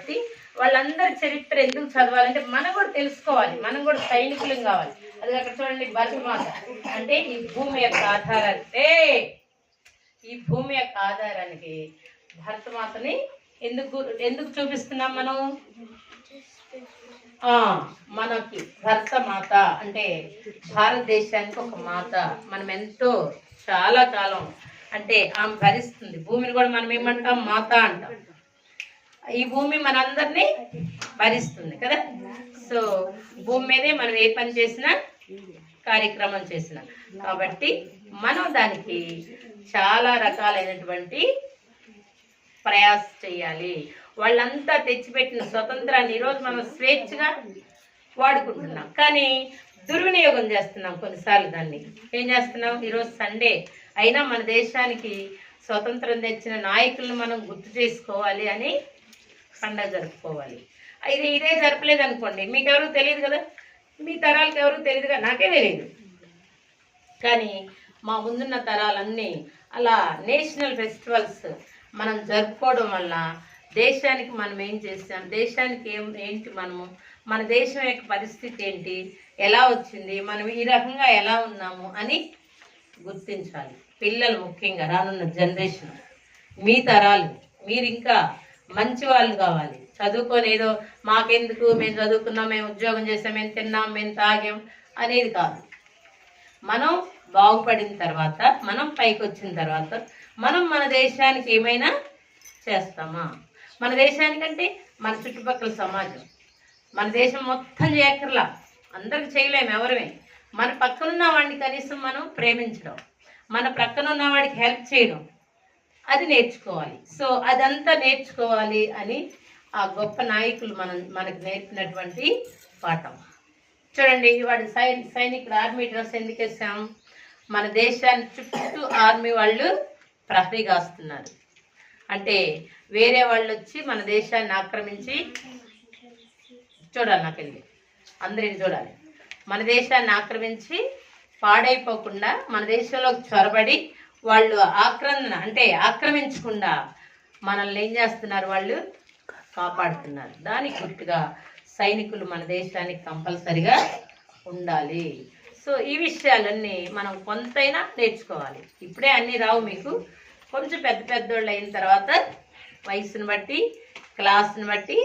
కాబట్టి వాళ్ళందరి చరిత్ర ఎందుకు చదవాలంటే మనం కూడా తెలుసుకోవాలి, మనం కూడా సైనికులం కావాలి. అది అక్కడ చూడండి, భరతమాత అంటే ఈ భూమి యొక్క ఆధారాన్ని, ఈ భూమి యొక్క ఆధారానికి భరతమాతని ఎందుకు ఎందుకు చూపిస్తున్నాం మనం? మనకి భరతమాత అంటే భారతదేశానికి ఒక మాత. మనం ఎంతో చాలా కాలం అంటే ఆమె భరిస్తుంది భూమిని కూడా. మనం ఏమంటాం? మాత అంటాం. ఈ భూమి మనందరినీ భరిస్తుంది కదా. సో భూమి మీదే మనం ఏ పని చేసినా, కార్యక్రమం చేసినా, కాబట్టి మనం దానికి చాలా రకాలైనటువంటి ప్రయాస చేయాలి. వాళ్ళంతా తెచ్చిపెట్టిన స్వతంత్రాన్ని ఈరోజు మనం స్వేచ్ఛగా వాడుకుంటున్నాం, కానీ దుర్వినియోగం చేస్తున్నాం కొన్నిసార్లు. దాన్ని ఏం చేస్తున్నాం? ఈరోజు సండే అయినా మన దేశానికి స్వతంత్రం తెచ్చిన నాయకులను మనం గుర్తు చేసుకోవాలి అని పండగ జరుపుకోవాలి. ఇదే జరపలేదు అనుకోండి, మీకు ఎవరికి తెలియదు కదా, మీ తరాలకు ఎవరికి తెలియదు కదా, నాకే తెలియదు. కానీ మా ముందున్న తరాలన్నీ అలా నేషనల్ ఫెస్టివల్స్ మనం జరుపుకోవడం వల్ల దేశానికి మనం ఏం చేసాం, దేశానికి ఏంటి మనము, మన దేశం యొక్క పరిస్థితి ఏంటి, ఎలా వచ్చింది, మనం ఈ రకంగా ఎలా ఉన్నాము అని గుర్తించాలి. పిల్లలు ముఖ్యంగా, రానున్న జనరేషన్, మీ తరాలు, మీరు ఇంకా మంచి వాళ్ళు కావాలి. చదువుకొని ఏదో మాకెందుకు, మేము చదువుకున్నాం, మేము ఉద్యోగం చేసాం, మేము తిన్నాం, మేము తాగాం అనేది కాదు. మనం బాగుపడిన తర్వాత, మనం పైకి వచ్చిన తర్వాత మనం మన దేశానికి ఏమైనా చేస్తామా? మన దేశానికంటే మన చుట్టుపక్కల సమాజం, మన దేశం మొత్తం చేయక్కర్లా, అందరికి చేయలేము ఎవరమే. మన పక్కనున్న వాడిని కనీసం మనం ప్రేమించడం, మన ప్రక్కనున్న వాడికి హెల్ప్ చేయడం, అది నేర్చుకోవాలి. సో అదంతా నేర్చుకోవాలి అని ఆ గొప్ప నాయకులు మనకు నేర్పినటువంటి పాఠం. చూడండి, వాడు సైనికుడు ఆర్మీ డ్రెస్ ఎందుకు వేసాం? మన దేశాన్ని చుట్టూ ఆర్మీ వాళ్ళు ప్రహరీ కాస్తున్నారు. అంటే వేరే వాళ్ళు వచ్చి మన దేశాన్ని ఆక్రమించి, చూడాలి నాకెళ్ళి అందరిని చూడాలి, మన దేశాన్ని ఆక్రమించి పాడైపోకుండా మన దేశంలోకి చొరబడి వాళ్ళు ఆక్రమించకుండా మనల్ని ఏం చేస్తున్నారు? వాళ్ళు కాపాడుతున్నారు. దానికి గుర్తుగా సైనికులు మన దేశానికి కంపల్సరిగా ఉండాలి. సో ఈ విషయాలన్నీ మనం కొంతైనా నేర్చుకోవాలి. ఇప్పుడే అన్నీ రావు మీకు, కొంచెం పెద్దోళ్ళు అయిన తర్వాత వయసుని బట్టి, క్లాస్ని బట్టి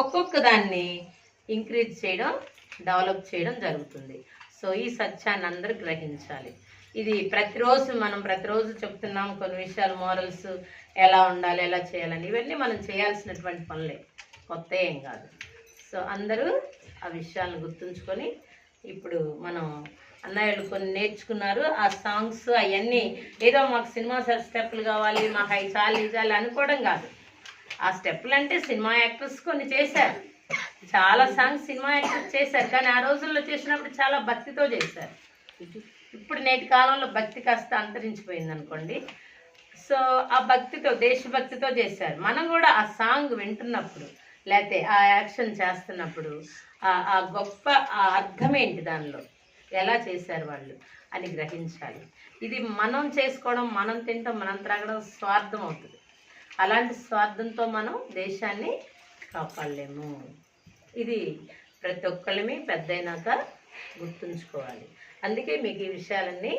ఒక్కొక్క దాన్ని ఇంక్రీజ్ చేయడం, డెవలప్ చేయడం జరుగుతుంది. సో ఈ సత్యాన్ని అందరూ గ్రహించాలి. ఇది మనం ప్రతిరోజు చెప్తున్నాం కొన్ని విషయాలు, మోరల్స్ ఎలా ఉండాలి, ఎలా చేయాలని. ఇవన్నీ మనం చేయాల్సినటువంటి పనులే, కొత్త ఏం కాదు. సో అందరూ ఆ విషయాలను గుర్తుంచుకొని, ఇప్పుడు మనం అన్నయ్యలు కొన్ని నేర్చుకున్నారు, ఆ సాంగ్స్ అవన్నీ ఏదో మాకు సినిమా స్టెప్పులు కావాలి, మాకు అవి చాలు అనుకోవడం కాదు. ఆ స్టెప్పులు అంటే సినిమా యాక్టర్స్ కొన్ని చేశారు, చాలా సాంగ్స్ సినిమా యాక్టర్స్ చేశారు, కానీ ఆ రోజుల్లో చేసినప్పుడు చాలా భక్తితో చేశారు. ఇప్పుడు నేటి కాలంలో భక్తి కాస్త అంతరించిపోయింది అనుకోండి. సో ఆ భక్తితో, దేశభక్తితో చేశారు. మనం కూడా ఆ సాంగ్ వింటున్నప్పుడు, లేకపోతే ఆ యాక్షన్ చేస్తున్నప్పుడు ఆ గొప్ప ఆ అర్థం ఏంటి, దానిలో ఎలా చేశారు వాళ్ళు అని గ్రహించాలి. ఇది మనం చేసుకోవడం, మనం తింటాం, మనం త్రాగడం స్వార్థం అవుతుంది. అలాంటి స్వార్థంతో మనం దేశాన్ని కాపాడలేము. ఇది ప్రతి ఒక్కళ్ళమే పెద్దయినాక గుర్తుంచుకోవాలి. అందుకే మీకు ఈ విషయాలన్నీ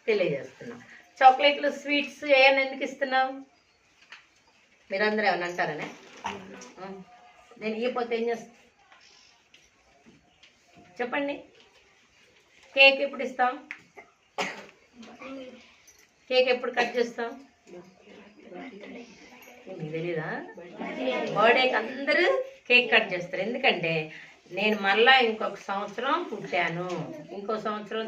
తెలియజేస్తున్నాం. చాక్లెట్లు, స్వీట్స్ ఏమైనా ఎందుకు ఇస్తున్నాం? మీరందరూ ఏమైనా అంటారనే? నేను ఇవ్వకపోతే ఏం చేస్తా చెప్పండి? కేక్ ఎప్పుడు ఇస్తాం? కేక్ ఎప్పుడు కట్ చేస్తాం? మీకు తెలీదా? బర్త్డేకి అందరూ కేక్ కట్ చేస్తారు. ఎందుకంటే నేను మళ్ళా ఇంకొక సంవత్సరం పుట్టాను, ఇంకో సంవత్సరం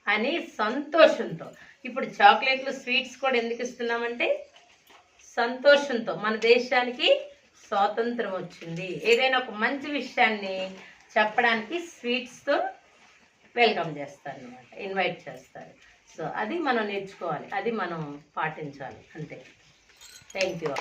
అని సంతోషంతో. ఇప్పుడు చాక్లెట్లు, స్వీట్స్ కూడా ఎందుకు ఇస్తున్నామంటే సంతోషంతో, మన దేశానికి స్వాతంత్రం వచ్చింది, ఏదైనా ఒక మంచి విషయాన్ని చెప్పడానికి స్వీట్స్తో వెల్కమ్ చేస్తారు అన్నమాట, ఇన్వైట్ చేస్తారు. సో అది మనం నేర్చుకోవాలి, అది మనం పాటించాలి. అంతే. Thank you.